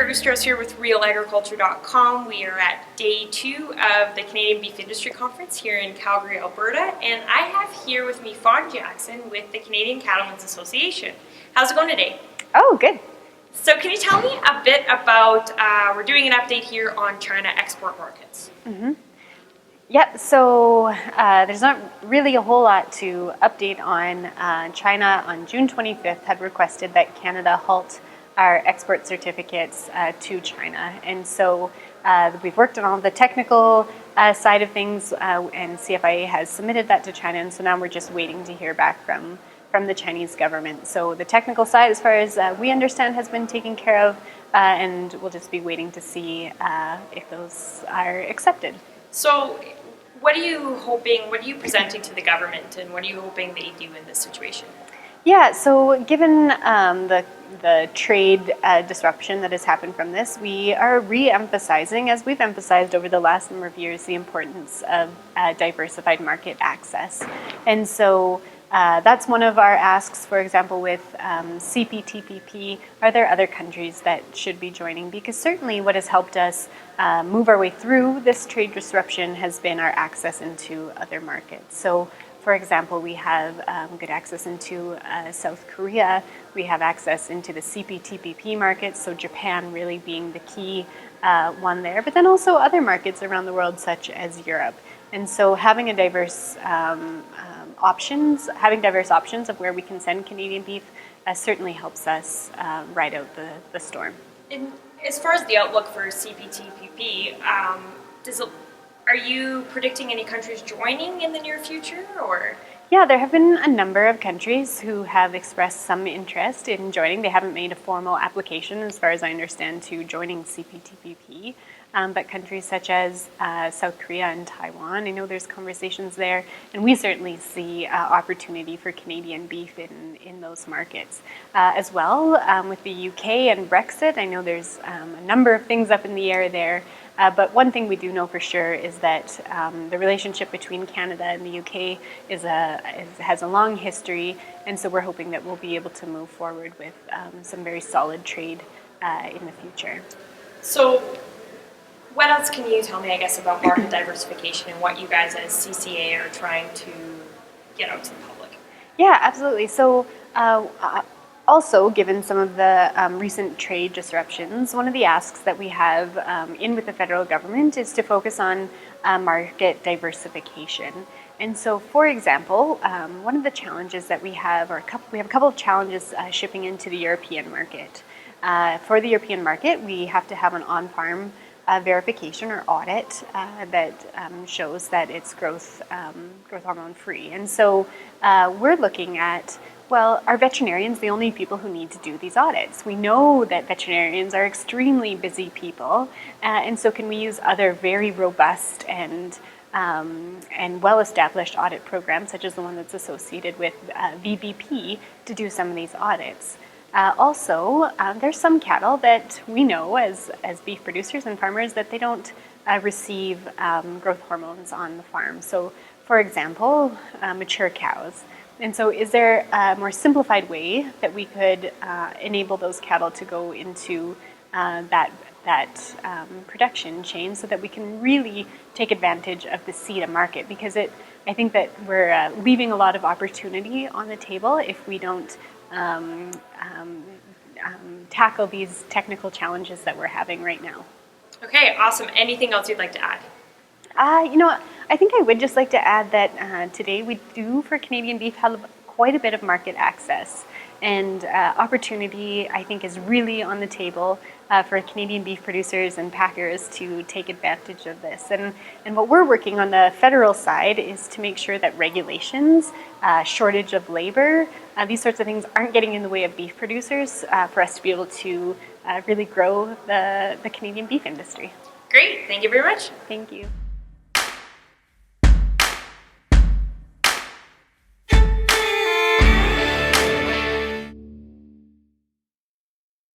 Kara Oosterhuis here with RealAgriculture.com. We are at day 2 of the Canadian Beef Industry Conference here in Calgary, Alberta, and I have here with me Fawn Jackson with the Canadian Cattlemen's Association. How's it going today? Oh, good. So can you tell me a bit about, we're doing an update here on China export markets. Mm-hmm. Yep, so there's not really a whole lot to update on. China on June 25th had requested that Canada halt our export certificates to China. And so we've worked on all the technical side of things, and CFIA has submitted that to China, and so now we're just waiting to hear back from the Chinese government. So the technical side, as far as we understand, has been taken care of, and we'll just be waiting to see if those are accepted. So what are you presenting to the government, and what are you hoping they do in this situation? Yeah, so given the trade disruption that has happened from this, we are re-emphasizing, as we've emphasized over the last number of years, the importance of diversified market access. And so that's one of our asks, for example, with CP TPP. Are there other countries that should be joining? Because certainly what has helped us move our way through this trade disruption has been our access into other markets. So, for example, we have good access into South Korea. We have access into the CP TPP market, so Japan really being the key one there, but then also other markets around the world, such as Europe. And so having diverse options of where we can send Canadian beef certainly helps us ride out the storm. And as far as the outlook for CPTPP, are you predicting any countries joining in the near future, or? Yeah, there have been a number of countries who have expressed some interest in joining. They haven't made a formal application, as far as I understand, to joining CPTPP. But countries such as South Korea and Taiwan, I know there's conversations there, and we certainly see opportunity for Canadian beef in those markets. As well, with the UK and Brexit, I know there's a number of things up in the air there. But one thing we do know for sure is that the relationship between Canada and the UK has a long history, and so we're hoping that we'll be able to move forward with some very solid trade in the future. So what else can you tell me, I guess, about market diversification and what you guys as CCA are trying to get out to the public? Yeah, absolutely. So also, given some of the recent trade disruptions, one of the asks that we have in with the federal government is to focus on market diversification. And so, for example, one of the challenges that we have a couple of challenges shipping into the European market. For the European market, we have to have an on-farm verification or audit that shows that it's growth hormone free. And so we're looking at, well, are veterinarians the only people who need to do these audits? We know that veterinarians are extremely busy people, and so can we use other very robust and well-established audit programs, such as the one that's associated with VBP, to do some of these audits? Also, there's some cattle that we know as beef producers and farmers that they don't receive growth hormones on the farm. So, for example, mature cows. And so is there a more simplified way that we could enable those cattle to go into that production chain so that we can really take advantage of the CETA market? Because I think that we're leaving a lot of opportunity on the table if we don't tackle these technical challenges that we're having right now. Okay, awesome. Anything else you'd like to add? I think I would just like to add that today we do, for Canadian beef, have quite a bit of market access. And opportunity, I think, is really on the table for Canadian beef producers and packers to take advantage of this. And what we're working on the federal side is to make sure that regulations, shortage of labor, these sorts of things aren't getting in the way of beef producers for us to be able to really grow the Canadian beef industry. Great. Thank you very much. Thank you.